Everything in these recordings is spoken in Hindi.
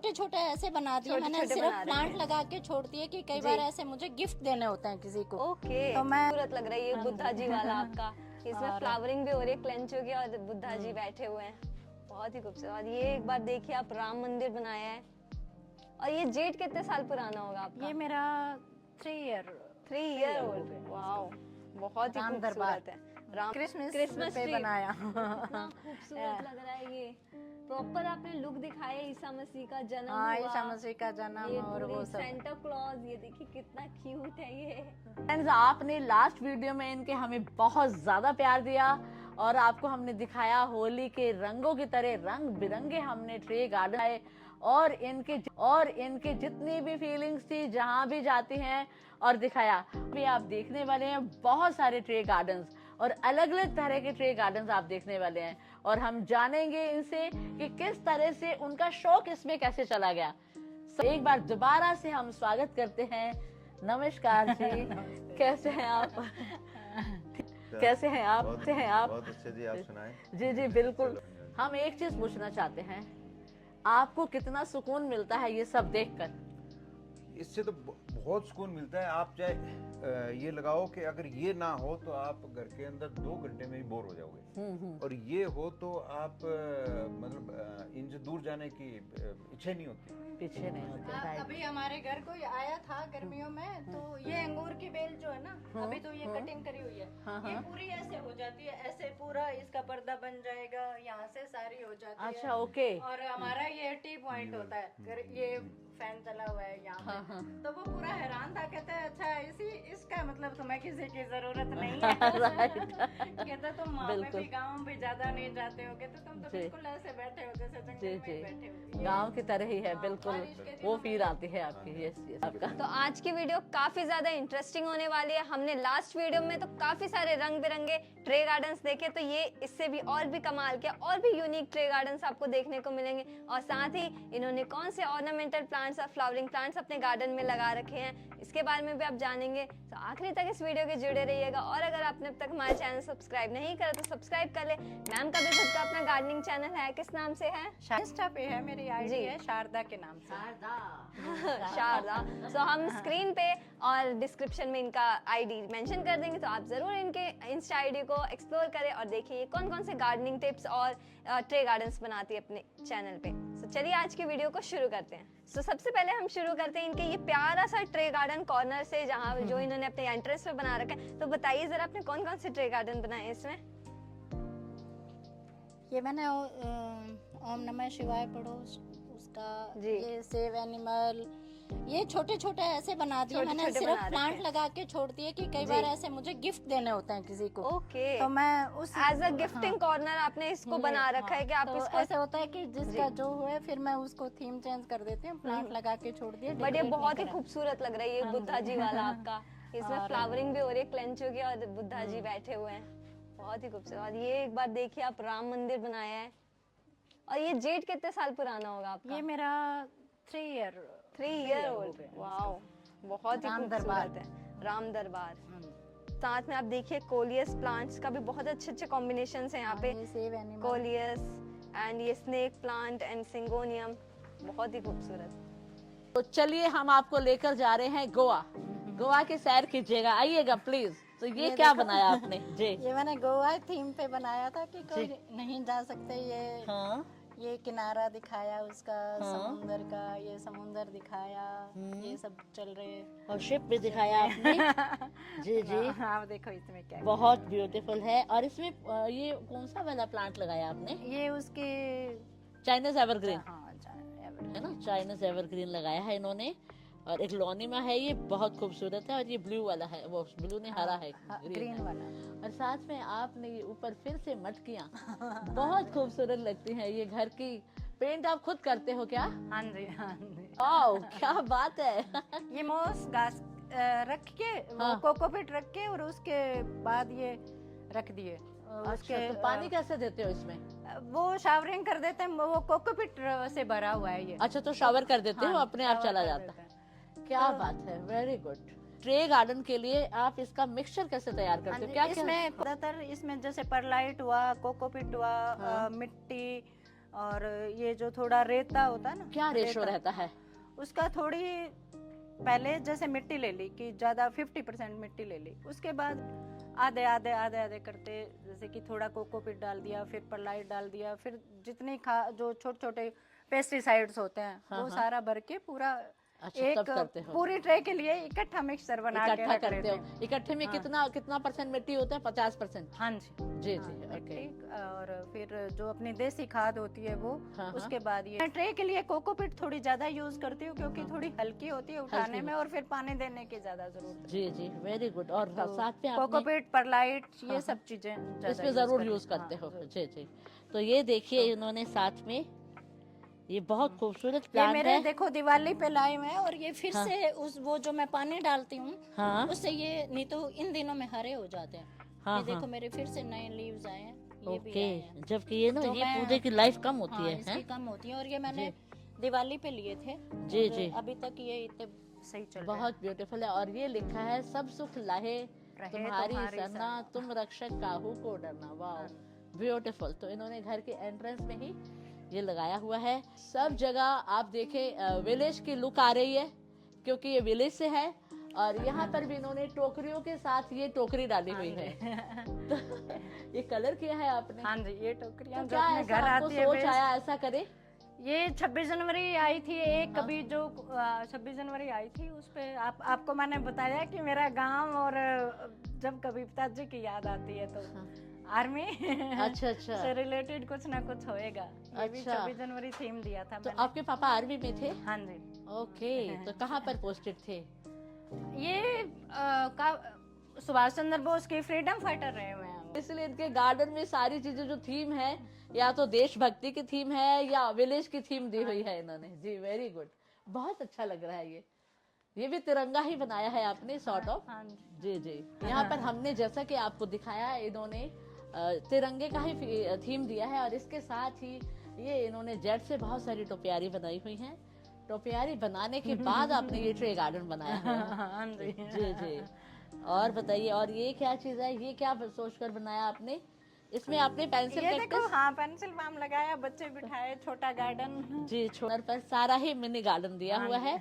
छोटे छोटे ऐसे बना दिए मैंने, छोटे-छोटे सिर्फ बना रहे प्लांट हैं। लगा के छोड़ दिए कि कई जी। बार ऐसे मुझे गिफ्ट देने होते हैं किसी को। ओके, तो मैं खूबसूरत लग रहा है ये हाँ बुद्धा जी। जी वाला आपका। इसमें और- फ्लावरिंग भी हो रही है, क्लेंच हो गया और बुद्धा जी बैठे हुए हैं। बहुत ही खूबसूरत। और ये एक बार देखिए, आप राम मंदिर बनाया है। और ये जेट कितने साल पुराना होगा आपका? ये मेरा 3 ईयर 3 ईयर ओल्ड। वाओ, बहुत ही राम दरबार। खूबसूरत है। राम क्रिसमस पे ट्री। बनाया। कितना खूबसूरत लग रहा है ये। प्रॉपर आपने लुक दिखाया है, ईसा मसीह का जन्म हाँ, हुआ। ईसा मसीह का जन्म ये और पूरी वो सब। सेंटा क्लॉज, ये देखिए कितना क्यूट है ये। फ्रेंड्स, आपने लास्ट वीडियो में इनके हमें बहुत ज्यादा प्यार दिया और आपको हमने दिखाया होली के रंगों की तरह रंग बिरंगे हमने ट्रे गार्डन आए और इनके जितनी भी फीलिंग्स थी जहां भी जाती हैं और दिखाया। अभी आप देखने वाले हैं बहुत सारे ट्रे गार्डन्स और अलग अलग तरह के ट्रे गार्डन्स आप देखने वाले हैं और हम जानेंगे इनसे कि किस तरह से उनका शौक इसमें कैसे चला गया। एक बार दोबारा से हम स्वागत करते हैं। नमस्कार जी, कैसे हैं आप? कैसे हैं आप? बहुत अच्छे जी, आप सुनाएं। जी जी बिल्कुल। हम एक चीज पूछना चाहते हैं, आपको कितना सुकून मिलता है ये सब देखकर? इससे तो बहुत सुकून मिलता है। आप चाहे ये लगाओ कि अगर ये ना हो तो आप घर के अंदर 2 घंटे में ही बोर हो जाओगे, और ये हो तो आप मतलब इनसे दूर जाने की इच्छा नहीं होती। पीछे नहीं होते। राइट। अभी हमारे घर कोई आया था गर्मियों में, तो ये अंगूर की बेल जो है ना, अभी तो ये कटिंग करी हुई है, ये पूरी ऐसे हो जाती है, ऐसे पूरा इसका पर्दा बन जाएगा, यहाँ से सारी हो जाती है। अच्छा, ओके। और हमारा ये टी पॉइंट होता है, ये फैन चला हुआ है यहाँ पे। तो वो पूरा हैरान था, कहते हैं अच्छा इसका मतलब तुम्हें किसी की जरूरत नहीं है। कहते तुम वहाँ पे भी गाँव भी ज्यादा नहीं जाते हो, कहते तुम तो बिल्कुल ऐसे बैठे हो जैसे जंगल में ही बैठे हो। गांव की तरह ही है बिल्कुल, वो फील आती है आपकी। यस यस आपका। तो आज की वीडियो काफी ज्यादा इंटरेस्टिंग होने वाली है। हमने लास्ट वीडियो में तो काफी सारे रंग बिरंगे ट्रे गार्डन्स देखे, तो ये इससे भी और भी कमाल के और भी यूनिक ट्रे गार्डन्स आपको देखने को मिलेंगे। और साथ ही इन्होंने कौन से ऑर्नामेंटल प्लांट्स और फ्लावरिंग प्लांट्स अपने गार्डन में लगा रखे हैं, इसके बारे में भी आप जानेंगे। तो आखिरी तक इस वीडियो के जुड़े रहिएगा। और अगर आपने अब तक हमारे चैनल सब्सक्राइब नहीं करा तो सब्सक्राइब कर ले। मैम का भी खुद का अपना गार्डनिंग चैनल है, किस नाम से है? इंस्टा पे है, मेरी आईडी है शारदा के नाम से। शारदा। सो हम स्क्रीन पे और डिस्क्रिप्शन में इनका आईडी मेंशन कर देंगे, तो आप जरूर इनके इंस्टा आईडी को एक्सप्लोर करें और देखिए कौन कौन से गार्डनिंग टिप्स और ट्रे गार्डन्स बनाती है अपने चैनल पे। सो चलिए आज की वीडियो को शुरू करते हैं। सो सबसे पहले हम शुरू करते हैं इनके ये प्यारा सा ट्रे गार्डन कॉर्नर से, जहाँ जो इन्होंने अपने एंट्रेंस पे बना रखा है। तो बताइए जरा आपने कौन कौन से ट्रे गार्डन बनाए हैं इसमें? ये मैंने ओम नमः शिवाय पढ़ो उसका, जी। ये सेव एनिमल, ये छोटे छोटे ऐसे बना दिए मैंने, छोटे-छोटे सिर्फ बना रखे प्लांट हैं। लगा के छोड़ दिए कि कई बार ऐसे मुझे गिफ्ट देने होते हैं किसी को। ओके, तो मैं उस एज अ गिफ्टिंग कॉर्नर आपने इसको बना रखा है कि आप तो इसको। ऐसे होता है कि जिसका जो हुए फिर मैं उसको थीम चेंज कर देती हूँ, प्लांट लगा के छोड़ दिए। बट ये decorate बहुत ही नहीं करा। खूबसूरत लग रहा है ये बुद्धा जी वाला आपका। इसमें फ्लावरिंग भी हो रही है, क्लेंच हो गया और बुद्धा जी बैठे हुए हैं। बहुत ही खूबसूरत। और ये एक बार देखिए, आप राम मंदिर बनाया है। और ये जेट कितने साल पुराना होगा आपका? ये मेरा 3 ईयर 3 ईयर ओल्ड। वाओ, बहुत ही राम खूबसूरत है। राम दरबार। साथ में आप देखिए कोलियस प्लांट्स का भी बहुत अच्छे अच्छे कॉम्बिनेशंस हैं यहाँ पे। ये सेव एनिमल, कोलियस एंड ये स्नेक प्लांट एंड सिंगोनियम, बहुत ही खूबसूरत। तो चलिए हम आपको लेकर जा रहे हैं गोवा। गोवा की सैर कीजिएगा, आइएगा प्लीज। तो ये क्या बनाया आपने? जी। ये मैंने गोवा थीम पे बनाया था कि कोई नहीं जा सकते। हाँ ये किनारा दिखाया उसका, समुंदर का, ये समुंदर दिखाया, ये सब चल रहे हैं। और शिप भी दिखाया आपने। जी जी, हाँ देखो इसमें क्या बहुत ब्यूटीफुल है। और इसमें ये कौन सा वाला प्लांट लगाया आपने? ये उसके चाइनीज एवरग्रीन हाँ है ना, चाइनीज एवरग्रीन लगाया है इन्होंने। और एक लॉनिमा है, ये बहुत खूबसूरत है। और ये ब्लू वाला है, वो ब्लू नहीं हरा है, ग्रीन है। वाला। और साथ में आपने ये ऊपर फिर से मटकियाँ बहुत खूबसूरत लगती हैं। ये घर की पेंट आप खुद करते हो क्या? हाँ जी हाँ जी। वाओ, क्या बात है। ये मोस घास रख के, वो कोकोपीट रख के, और उसके बाद ये रख दिए। उसके तो पानी कैसे देते हो इसमें? वो शावरिंग कर देते हैं, वो कोकोपीट से भरा हुआ है ये। अच्छा, तो शावर कर देते हो, हाँ, अपने आप shower चला कर जाता देते है। हैं। क्या बात है, वेरी गुड। ट्रे गार्डन के लिए आप इसका मिक्सचर कैसे तैयार करते हो? क्या क्या? इसमें ज्यादातर इसमें जैसे परलाइट हुआ, कोकोपीट हुआ, मिट्टी, और ये जो थोड़ा रेता होता है ना, क्या रेशो रेता, रहता है? उसका थोड़ी पहले जैसे मिट्टी ले ली कि ज्यादा 50% मिट्टी ले ली, उसके बाद आधे आधे आधे आधे करते, जैसे कि थोड़ा कोकोपीट डाल दिया, फिर परलाइट डाल दिया, फिर जितनी जो छोटे छोटे पेस्टिसाइड्स होते हैं वो सारा भर के पूरा अच्छा, एक तब करते हो। पूरी ट्रे के लिए इकट्ठा मिक्सचर बना के इकट्ठा रख करते लेते हो। हैं। इकट्ठे में कितना परसेंट मिट्टी होता है? 50%? हाँ जी। जी हाँ, जी, ओके। मिट्टी और फिर जो अपनी देसी खाद होती है वो, हाँ, उसके बाद ये ट्रे के लिए कोकोपीट थोड़ी ज्यादा यूज करती हूँ क्योंकि थोड़ी हल्की होती है उठाने में, और फिर पानी देने की ज्यादा जरूरत जी जी, वेरी गुड। और है। साथ में आपने कोकोपीट, परलाइट, ये सब चीजें इसमें जरूर यूज करते हो। जी जी। तो ये देखिए इन्होंने साथ में, ये बहुत खूबसूरत ये प्लांट मेरे है। देखो दिवाली पे लाए हुए हैं, और ये फिर हाँ। से उस वो जो मैं पानी डालती हूँ हाँ उससे ये नहीं तो इन दिनों में हरे हो जाते हैं। हाँ ये देखो हाँ, मेरे फिर से नए लीव्स आए हैं, ये भी ओके। आए हैं। जबकि ये ना, जो ये मैं- पौधे की लाइफ कम होती हाँ, है, इसकी हैं? कम होती है, और ये मैंने दिवाली पे लिए थे। जी, और जी। अभी तक ये इतने सही चल रहे हैं। बहुत ब्यूटीफुल है। और ये लिखा है, सब सुख लाहे तुम्हारी सरना, तुम रक्षक काहू को डरना। वाह, ब्यूटीफुल। तो इन्होंने घर के एंट्रेंस में ही ये लगाया हुआ है। सब जगह आप देखें विलेज की लुक आ रही है क्योंकि ये विलेज से है। और यहाँ पर भी इन्होंने टोकरियों के साथ ये टोकरी डाली हुई है। तो ये कलर किया है आपने? हाँ जी, ये टोकरियाँ तो जो क्या अपने ऐसा घर आपको आती है सोच waste, आया ऐसा करे? ये 26 जनवरी आई थी एक, कभी जो 26 जनवरी आई थी उस पे आपको मैंने बताया कि मेरा गांव, और जब कभी पिताजी की याद आती है तो आर्मी अच्छा अच्छा। से रिलेटेड कुछ ना कुछ होएगा। ये भी अच्छा। 26 जनवरी थीम दिया था तो मैंने। आपके पापा आर्मी में थे? हाँ जी। ओके, तो कहाँ पर पोस्टेड थे? ये सुभाष चंद्र बोस के फ्रीडम फाइटर रहे हुए हैं। इसलिए इनके गार्डन में सारी चीजें जो थीम है, या तो देशभक्ति की थीम है या विलेज की थीम दी हुई है इन्होंने। जी, वेरी गुड। बहुत अच्छा लग रहा है। ये भी तिरंगा ही बनाया है आपने, सॉर्ट ऑफ। हाँ जी जी। यहाँ पर हमने जैसा कि आपको दिखाया, इन्होंने तिरंगे का ही थीम दिया है। और इसके साथ ही ये इन्होंने जेट से बहुत सारी टोपियारी बनाई हुई हैं। टोपियारी बनाने के बाद आपने ये ट्रे गार्डन बनाया है। हाँ जी। जी जी। और बताइए, और ये क्या चीज है? ये क्या सोचकर बनाया आपने? इसमें आपने पेंसिल ये देखो, कैक्टस? हाँ, पेंसिल पाम लगाया, बच्चे बिठाए, छोटा गार्डन। जी, छोर पर सारा ही मिनी गार्डन दिया हुआ है।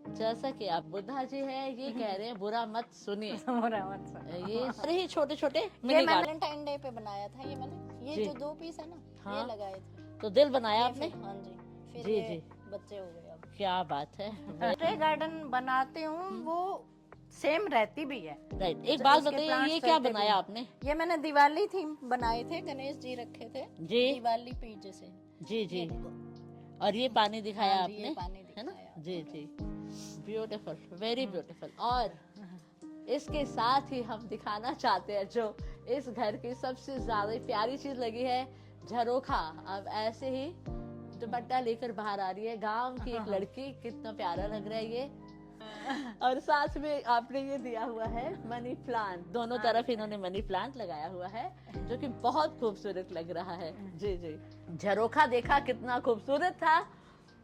जैसा कि आप बुद्धा जी है, ये कह रहे हैं बुरा मत सुनिए। ये सारे ही छोटे छोटे ये मिनी मैं गार्डन। वैलेंटाइन डे पे बनाया था। ये मैंने, ये जी। जो 2 पीस है ना, हाँ। ये लगाए थे। तो दिल बनाया ये आपने? फिर- हाँ जी। फिर जी, ये जी। बच्चे हो गए अब। क्या बात है। ट्रे गार्डन बनाती हूँ, वो सेम रहती भी है। राइट, एक बात उसके बताइए, plants ये क्या चलते भी बनाया हैं। आपने? ये मैंने दिवाली थीम बनाए थे, गणेश जी रखे थे जी दिवाली पे जैसे। जी जी। ये देखो। और ये पानी दिखाया हाँ जी, ये आपने, पानी है ना? दिखाया। जी जी, ब्यूटीफुल, वेरी ब्यूटीफुल। और इसके साथ ही हम दिखाना चाहते हैं जो इस घर की सबसे ज्यादा प्यारी चीज लगी है, झरोखा। अब ऐसे ही दुपट्टा लेकर बाहर आ रही है गांव की एक लड़की, कितना प्यारा लग रहा है ये। और साथ में आपने ये दिया हुआ है मनी प्लांट, दोनों तरफ इन्होंने मनी प्लांट लगाया हुआ है जो कि बहुत खूबसूरत लग रहा है। जी जी। झरोखा देखा कितना खूबसूरत था,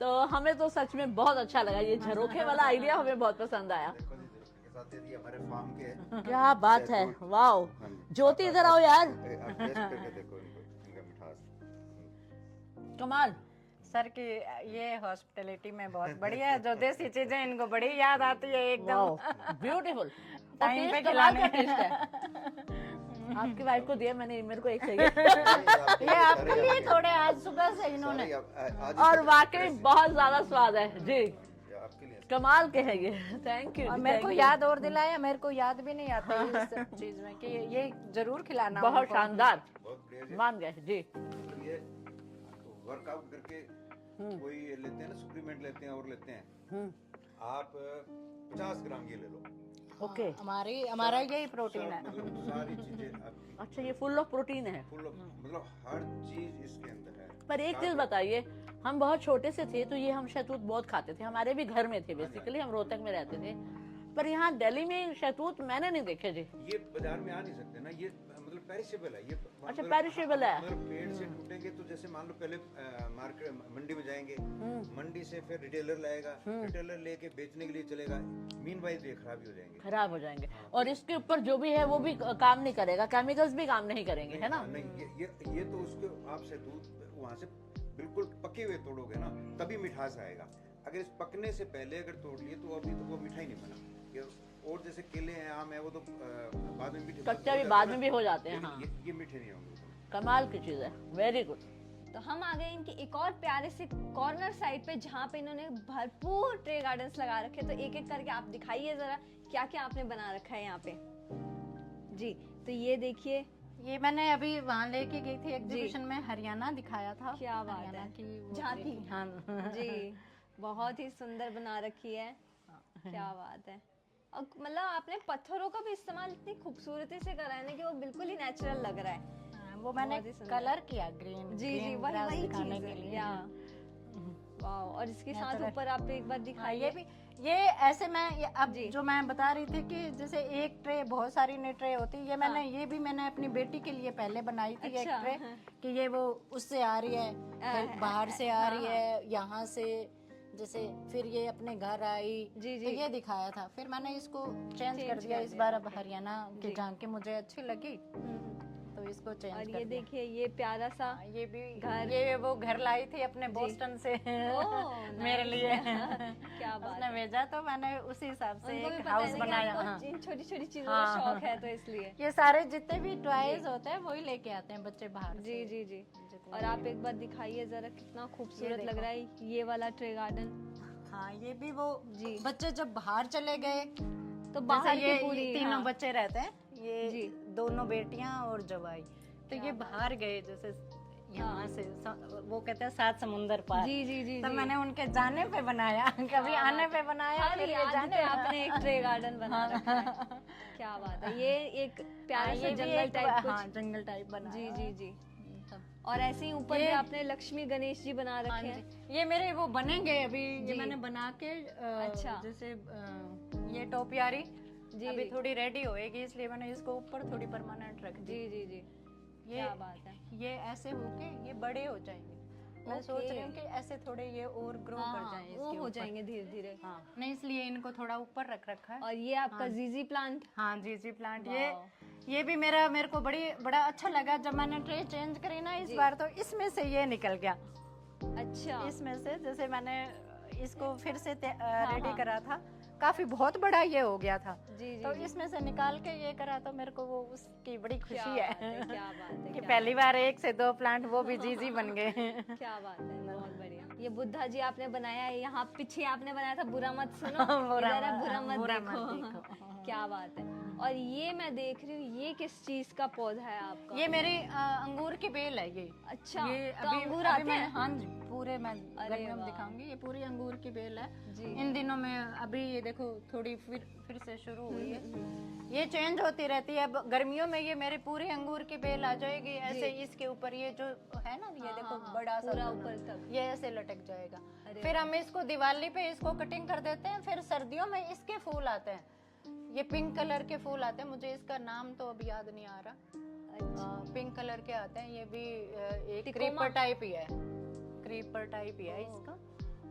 तो हमें तो सच में बहुत अच्छा लगा। ये झरोखे वाला आइडिया हमें बहुत पसंद आया। देखो जी, के साथ ये हमारे फार्म के क्या बात है, वाओ। हाँ जी। ज्योति इधर आओ यार, आप टेस्ट करके देखो इनको, इनका मिठास। कमाल। सर की ये हॉस्पिटैलिटी में बहुत बढ़िया है, जो देसी चीजें इनको बड़ी याद आती है एकदम। ब्यूटीफुल। टाइम पे कमाल का खिलाने। टेस्ट है। आपकी वाइफ को दिया मैंने, मेरे को एक चाहिए। ये आपके लिए थोड़े आज सुबह से इन्होंने। और वाकई बहुत ज्यादा स्वाद है जी, आपके लिए कमाल के है ये। Thank you. और मेरे को याद और दिलाया, मेरे को याद भी नहीं आता है इस सब चीज में कि ये जरूर खिलाना बहुत उनको। शानदार, बहुत बढ़िया जी। मान गए जी। ये वर्कआउट करके कोई लेते हैं ना, सप्लीमेंट लेते हैं और लेते हैं, आप 50 ग्राम ये ले लो। ओके, हमारा यही प्रोटीन है। मतलब सारी चीजें आपकी अच्छा, ये फुल ऑफ प्रोटीन है। फुल, मतलब हर चीज इसके अंदर है। पर एक चीज बताइए, हम बहुत छोटे से थे तो ये हम शहतूत बहुत खाते थे, हमारे भी घर में थे, बेसिकली हम रोहतक में रहते थे। पर यहाँ दिल्ली में शहतूत मैंने नहीं देखे जी। ये बाजार में आ नहीं सकते ना, ये मतलब पेरिशेबल है ये। अच्छा, मतलब पेरिशेबल है। मतलब पेड़ से टूटेंगे तो जैसे मान लो पहले मार्केट मंडी में जाएंगे, मंडी से फिर रिटेलर लाएगा, रिटेलर लेके बेचने के लिए चलेगा, मीनवाइल ये खराब ही हो जाएंगे, खराब हो जाएंगे। और इसके ऊपर जो भी है वो भी काम नहीं करेगा, केमिकल्स भी काम नहीं करेंगे, है ना? नहीं, ये तो उसके आप से दूध वहाँ से बिल्कुल पके हुए तोड़ोगे ना तभी मिठास आएगा। अगर इस पकने से पहले अगर तोड़ लिए तो अभी तो वो मीठा ही नहीं बना। और जैसे केले हैं, आम है, वो तो बाद में मीठे कच्चे भी बाद में भी हो जाते हैं। लेकिन हाँ, ये मीठे नहीं होंगे। कमाल की चीज है, वेरी गुड। तो हम आ गए इनके एक और प्यारे से कॉर्नर साइड पे जहाँ पे इन्होंने भरपूर ट्रे गार्डन्स लगा रखे। तो एक एक करके आप दिखाइए जरा क्या क्या आपने बना रखा है यहाँ पे। जी, तो ये देखिए, ये मैंने अभी वहाँ लेके गई थी एग्जीबिशन में, हरियाणा दिखाया था। क्या बात हरियाणा है। की वो झांकी। हाँ जी, बहुत ही सुंदर बना रखी है। क्या बात है। और मतलब आपने पत्थरों का भी इस्तेमाल इतनी खूबसूरती से करा है ना कि वो बिल्कुल ही नेचुरल लग रहा है। हाँ, वो मैंने बहुत ही सुंदर। कलर किया ग्रीन। जी जी, वही वही चीज है। या वाओ, और इसके साथ Natural। ऊपर आप एक बार हाँ, दिखाइए। ये भी ये ऐसे मैं अब जी। जो मैं बता रही थी कि जैसे एक ट्रे, बहुत सारी ने ट्रे होती है, ये मैंने ये भी मैंने अपनी बेटी के लिए पहले बनाई थी। अच्छा, एक ट्रे हाँ। कि ये वो उससे आ रही है, फिर बाहर से आ रही है, यहाँ से जैसे फिर ये अपने घर आई। जी, तो जी। ये दिखाया था, फिर मैंने इसको चेंज कर Change दिया कर इस दिया, बार। अब हरियाणा की जी। झांकी मुझे अच्छी लगी तो इसको चेंज और कर ये दिया। देखिए, ये प्यारा सा हाँ, ये भी घर। ये वो घर लाई थी अपने बोस्टन से ओह, मेरे nice। लिए। क्या बात उसने है। भेजा तो मैंने उसी हिसाब से उनको भी एक पता हाउस है ना कि बनाया। आपको हाँ। इन छोटी छोटी चीजों हाँ, का शौक हाँ, है, तो इसलिए। ये सारे जितने भी टॉयज होते हैं वही लेके आते हैं बच्चे बाहर जी से। जी जी। जितने और आप एक बार दिखाइए जरा, कितना खूबसूरत लग देखो। रहा है ये वाला ट्रे गार्डन। हाँ, ये भी वो जी। बच्चे जब बाहर चले गए तो जैसे बाहर ये की पूरी, तीनों हाँ। बच्चे रहते हैं, ये जी। दोनों बेटियां और जवाई, तो क्या ये बात बाहर गए जैसे यहाँ से वो कहते हैं 7 समुंदर पार। जी जी जी तो जी। मैंने उनके जाने पे बनाया, कभी आने पे बनाया, हर फिर ये याद जाने पे आपने एक ट्रे गार्डन बना रखा है। क्या बात है। ये एक प्यारा सा ये भी जंगल एक टाइप हाँ, कुछ। जंगल टाइप बनाया जी है। जी जी। और ऐसे ही ऊपर भी आपने लक्ष्मी गणेश जी बना हाँ रखे जी, हैं। ये मेरे वो बनेंगे अभी। जी। ये मैंने बना के अच्छा। जैसे ये टोपियारी जी अभी जी। थोड़ी रेडी होएगी, इसलिए मैंने इसको ऊपर थोड़ी परमानेंट रख दी। जी जी जी। ये क्या बात है। ये ऐसे होके ये बड़े हो जाएंगे। मैं सोच रही हूँ कि ऐसे थोड़े ये और ग्रो कर हाँ, जाएं वो इसके हो ऊपर। जाएंगे धीरे धीरे। हाँ, नहीं इसलिए इनको थोड़ा ऊपर रख रखा है। और ये आपका जीजी प्लांट। हाँ जी जी प्लांट। वाह। ये भी मेरे को बड़ा अच्छा लगा जब मैंने ट्रे चेंज करी ना इस बार, तो इसमें से ये निकल गया। अच्छा। इसमें से जैसे मैंने इसको फिर से हाँ, रेडी हाँ। करा था, काफी बहुत बड़ा ये हो गया था। जी जी तो जी। इसमें से निकाल के ये करा तो मेरे को वो उसकी बड़ी क्या खुशी बात है, है क्या बात है, कि क्या पहली बार 1 से 2 प्लांट वो भी जीजी बन गए। क्या बात है, बहुत बढ़िया। ये बुद्धा जी आपने बनाया है, यहाँ पीछे आपने बनाया था बुरा मत सुनो, बुरा इधर है मत- बुरा मत बुरा मत देखो। देखो। क्या बात है। और ये मैं देख रही हूँ, ये किस चीज का पौधा है आपका? ये मेरी अंगूर की बेल है ये। अच्छा, ये तो अंगूर अभी आते मैंने हैं? हाँ जी, पूरे मैं अरे गर्मियों में वाह। दिखाऊंगी। ये पूरी अंगूर की बेल है जी। इन दिनों में। अभी ये देखो थोड़ी फिर से शुरू हुई है। ये चेंज होती रहती है। अब गर्मियों में ये मेरी पूरी अंगूर की बेल आ जाएगी ऐसे। इसके ऊपर ये जो है ना, ये देखो बड़ा सा पूरा दोनों, ऊपर तक। ये ऐसे लटक जाएगा। अरे फिर हम इसको दिवाली पे इसको कटिंग कर देते हैं। फिर सर्दियों में इसके फूल आते हैं, ये पिंक कलर के फूल आते हैं। मुझे इसका नाम तो अभी याद नहीं आ रहा। पिंक कलर के आते हैं। ये भी एक क्रीपर टाइप ही है, क्रीपर टाइप ही है इसका।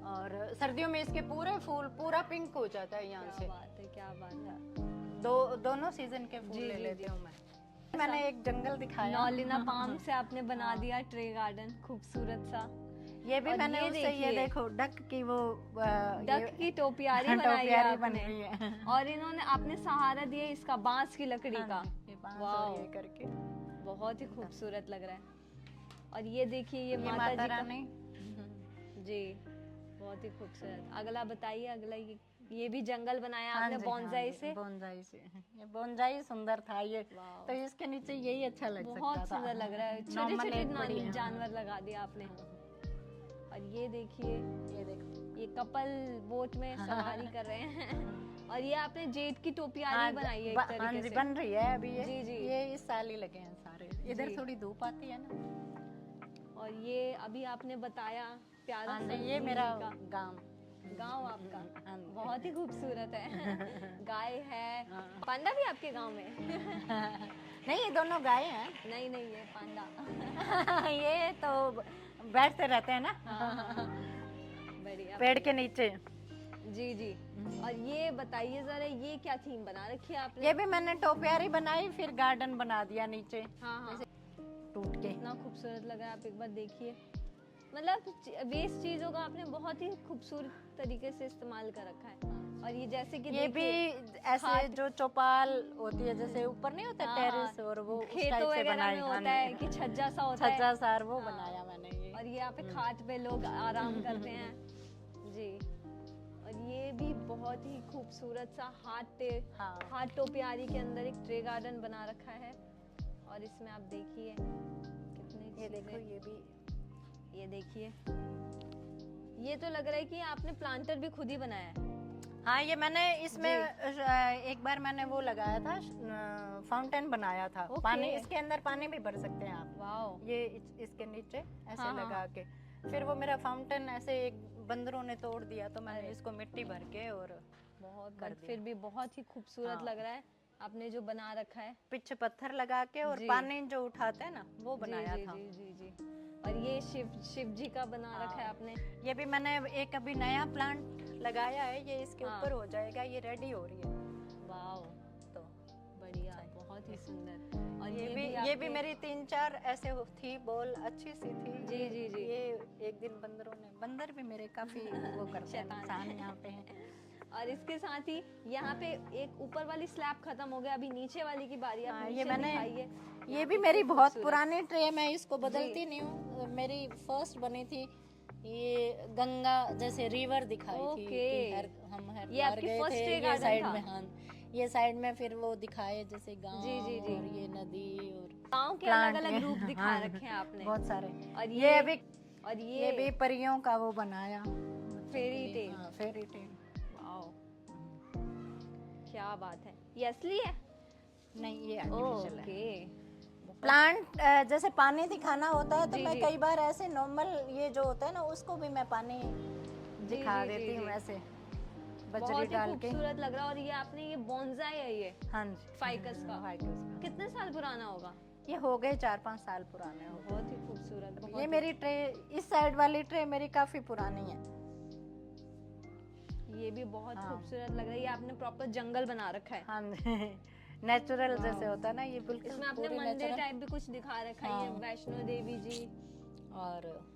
और सर्दियों में इसके पूरे फूल पूरा पिंक हो जाता है यहाँ से। क्या बात है, क्या बात है। दोनों सीजन के फूल ले लेती हूँ मैं। मैंने एक जंगल दिखाया, नौलिना पाम से आपने बना दिया ट्रे गार्डन, खूबसूरत सा। ये भी और मैंने ये उससे ये देखिए, देखो डक की वो डक की टोपियारी बनाई है टोपियारी बन आपने। रही है। और इन्होंने आपने सहारा दिया इसका बांस की लकड़ी का। ये बांस वाह, और ये करके बहुत ही खूबसूरत लग रहा है। और ये देखिए, ये ये माता जी का। रानी। जी, बहुत ही खूबसूरत। अगला बताइए, अगला ये भी जंगल बनाया हाँ आपने जी, बॉन्जाई हाँ जी, से। बॉन्जाई से। ये बॉन्जाई सुंदर था ये, वाह। तो इसके नीचे यही अच्छा लग सकता था। बहुत सुंदर लग रहा है। छोटे Normal एक बड़ी छोटे है। जानवर लगा दिया आपने। और ये देखिए, ये देखो, ये कपल बोट में सवारी कर रहे हैं। और ये आपने जेट की टोपियारी हाँ, बनाई है एक हाँ तरीके जी से। बन रही है अभी ये। जी, जी। ये इस साल ही लगे हैं सारे। इधर जी। थोड़ी धूप आती है ना। और ये अभी आपने बताया प्यारा हाँ सा जी, ये मेरा का गांव। गांव आपका हाँ जी। बहुत ही खूबसूरत है। गाय है, पांडा भी आपके गांव में? नहीं, ये दोनों गाय हैं। नहीं नहीं, ये पांडा। ये तो बैठते रहते हैं ना बढ़िया। पेड़ के नीचे। जी जी। और ये बताइए जरा, ये क्या थीम बना रखी है आपने? ये भी मैंने टोपियारी बनाई, फिर गार्डन बना दिया नीचे हाँ हाँ, टूट के। इतना खूबसूरत लग रहा है, आप एक बार देखिए। मतलब वेस्ट चीजों का आपने बहुत ही खूबसूरत तरीके से इस्तेमाल कर रखा है। और ये जैसे कि ये भी देखिए, ऐसे जो चौपाल होती है, जैसे ऊपर नहीं होता हाँ, टेरेस, और वो उस खेतों टाइप से वगैरह बनाई। में हाँ होता है जी। कि छज्जा सा होता है। छज्जा सार वो हाँ। बनाया मैंने ये। और ये यहाँ पे खाट पे लोग आराम करते हैं जी। और ये भी बहुत ही खूबसूरत सा हाँ। हाथ टोपियारी के अंदर एक ट्रे गार्डन बना रखा है। और इसमें आप देखिए कितने ये देखो, चीजें, ये भी ये देखिए, ये तो लग रहा है कि आपने प्लांटर भी खुद ही बनाया है। हाँ, ये मैंने इसमें एक बार मैंने वो लगाया था, फाउंटेन बनाया था। ओके। पानी इसके अंदर पानी भी भर सकते हैं आप। वाओ। ये इसके नीचे ऐसे हाँ, लगा हाँ। के, फिर वो मेरा फाउंटेन ऐसे एक बंदरों ने तोड़ दिया, तो मैंने अरे। इसको मिट्टी भर के और बहुत कर फिर भी बहुत ही खूबसूरत हाँ। लग रहा है आपने जो बना रखा है। पीछे पत्थर लगा के और जी। पानी जो उठाते हैं ना, वो बनाया जी, था। जी जी जी जी। और ये शिव जी का बना रखा है हाँ। आपने। ये भी मैंने एक अभी नया प्लांट लगाया है, ये इसके हाँ। ऊपर हो जाएगा, ये रेडी हो रही है। वाओ, तो बढ़िया, बहुत ही सुंदर। और ये भी आपके- मेरी 3-4 ऐसे थी बॉल, अच्छी सी थी। जी, जी, जी। ये एक दिन बंदर भी मेरे काफी वो करते हैं, शैतान नुकसान है। यहाँ पे हैं। और इसके साथ ही यहाँ पे एक ऊपर वाली स्लैब खत्म हो गया, अभी नीचे वाली की बारी। आप हाँ, नीचे ये मैंने दिखाइए। ये भी मेरी बहुत खूबसूरत। पुरानी ट्रे है, मैं इसको बदलती नहीं हूँ। मेरी फर्स्ट बनी थी, ये गंगा जैसे रिवर दिखाई थी ओके। कि हर ये आपकी गए first थे, ट्रे ये गार्डन साइड था? में। हाँ, ये साइड में फिर वो दिखाए जैसे गांव जी, जी, जी। और ये नदी और गाँव के plant अलग अलग में। रूप दिखा हाँ, रखे हैं आपने। बहुत सारे। और ये अभी और ये भी परियों का वो बनाया, फेरी टेल। हाँ, फेरी टेल। वाओ, क्या बात है। ये असली है? नहीं, ये आर्टिफिशियल है। ओके। प्लांट जैसे पानी दिखाना होता है, तो जी, मैं जी। कई बार ऐसे नॉर्मल ये जो होता है ना, उसको भी मैं पानी दिखा जी, जी, देती हूँ जी। ऐसे बजरी बहुत ही डाल के। खूबसूरत लग रहा है। और ये आपने ये बोनसाई है ये हाँ जी, फाइकस का। फाइकस का। कितने साल पुराना होगा? ये हो गए 4-5 साल पुराने हो गए। बहुत ही खूबसूरत। बहुत ये ही- मेरी ट्रे, इस साइड वाली ट्रे मेरी काफी पुरानी है। ये भी बहुत हाँ। खूबसूरत लग रहा है। ये आपने प्रॉपर जंगल बना रखा है। हाँ जी, नेचुरल जैसे होता है ना, ये बिल्कुल इसमें आपने पूरी मंदिर natural। टाइप भी कुछ दिखा रखा है। ये हाँ। वैष्णो देवी जी। और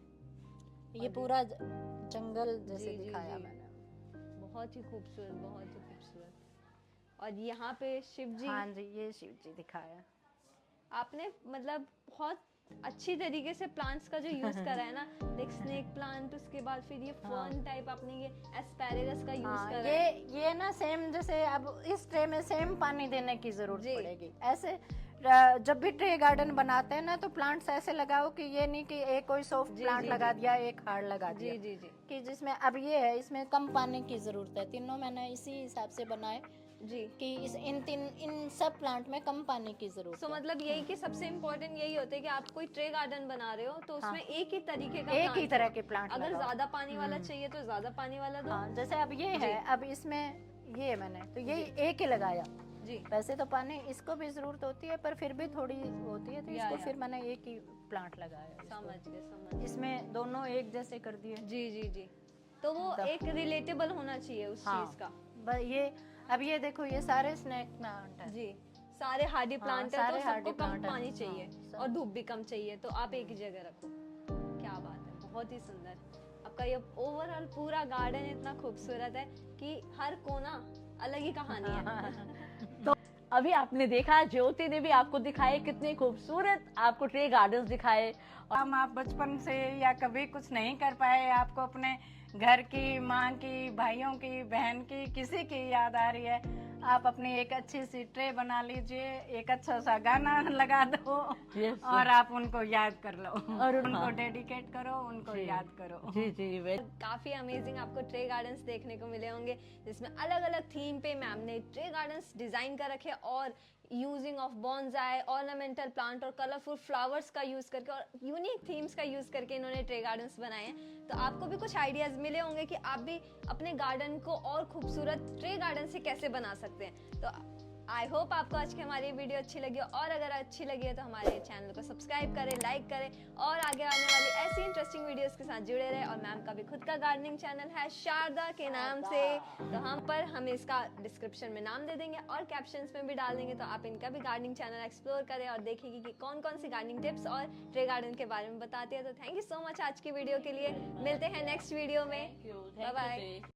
ये पूरा जंगल जैसे जी, जी, दिखाया जी। मैंने। बहुत ही खूबसूरत, बहुत ही खूबसूरत। और यहाँ पे शिव जी। हाँ जी, ये शिव जी दिखाया। आपने मतलब बहुत अच्छी तरीके से प्लांट्स का जो यूज करा है ना, लाइक स्नेक प्लांट, उसके बाद फिर ये फर्न टाइप आपने ये एस्पैरेगस का यूज हाँ, करा है। ये ना सेम, जैसे अब इस ट्रे में सेम पानी देने की जरूरत जी। पड़ेगी। ऐसे जब भी ट्रे गार्डन बनाते हैं ना, तो प्लांट्स ऐसे लगाओ कि ये नहीं कि एक कोई सॉफ्ट जी, प्लांट जी, लगा जी। दिया, एक हार्ड लगा दिया। जी जी जी कि जिसमें अब ये है, इसमें कम पानी की जरूरत है। तीनों मैंने इसी हिसाब से बनाए जी। कि इन सब प्लांट में कम पानी की जरूरत तो है। मतलब यही कि सबसे इम्पोर्टेंट यही होता है कि आप कोई ट्रे गार्डन बना रहे हो तो उसमें एक ही तरीके का एक ही plant तरह हो। के प्लांट अगर लगाओ। ज्यादा पानी वाला चाहिए तो ज्यादा पानी वाला दो। हाँ, जैसे अब ये है, अब इसमें ये मैंने तो यही एक ही लगाया। जी। वैसे तो पानी इसको भी जरूरत होती है, पर फिर भी थोड़ी होती है, तो या, इसको या। फिर मैंने एक ही प्लांट लगाया इसको। समझ गए। इसमें दोनों एक जैसे कर दिए। जी जी जी। तो वो एक रिलेटेबल होना चाहिए उस हाँ। चीज का। ये अब ये देखो, ये सारे स्नेक प्लांट है। जी। सारे हार्डी प्लांट है, सारे तो hardy सबको कम plant है। पानी चाहिए हाँ, और धूप भी कम चाहिए, तो आप एक ही जगह रखो। क्या बात है, बहुत ही सुंदर। आपका ये ओवरऑल पूरा गार्डन इतना खूबसूरत है कि हर कोना अलग ही कहानी है। तो अभी आपने देखा, ज्योति ने भी आपको दिखाए कितने खूबसूरत आपको ट्रे गार्डन्स दिखाए। हम आप बचपन से या कभी कुछ नहीं कर पाए, आपको अपने घर की, माँ की, भाइयों की, बहन की, किसी की याद आ रही है, आप अपनी एक अच्छी सी ट्रे बना लीजिए, एक अच्छा सा गाना लगा दो Yes, और आप उनको याद कर लो और उनको हाँ। डेडिकेट करो, उनको याद करो। जी जी वेरी काफी अमेजिंग आपको ट्रे गार्डन्स देखने को मिले होंगे, जिसमें अलग अलग थीम पे मैम ने ट्रे गार्डन्स डिजाइन कर रखे और using of bonsai, ornamental plant और कलरफुल फ्लावर्स का यूज करके और यूनिक थीम्स का यूज करके इन्होंने ट्रे गार्डन्स बनाए हैं। तो आपको भी कुछ आइडियाज मिले होंगे कि आप भी अपने गार्डन को और खूबसूरत ट्रे गार्डन से कैसे बना सकते हैं। तो आई होप आपको आज की हमारी वीडियो अच्छी लगी हो, और अगर अच्छी लगी है तो हमारे चैनल को सब्सक्राइब करें, लाइक करें और आगे आने वाली ऐसी इंटरेस्टिंग वीडियोस के साथ जुड़े रहे। और मैम का भी खुद का गार्डनिंग चैनल है शारदा के नाम से, तो हम इसका डिस्क्रिप्शन में नाम दे देंगे और कैप्शंस में भी डाल देंगे, तो आप इनका भी गार्डनिंग चैनल एक्सप्लोर करें और देखेंगे कि कौन कौन सी गार्डनिंग टिप्स और ट्रे गार्डन के बारे में बताते हैं। तो थैंक यू सो मच आज की वीडियो के लिए, मिलते हैं नेक्स्ट वीडियो में, बाय बाय।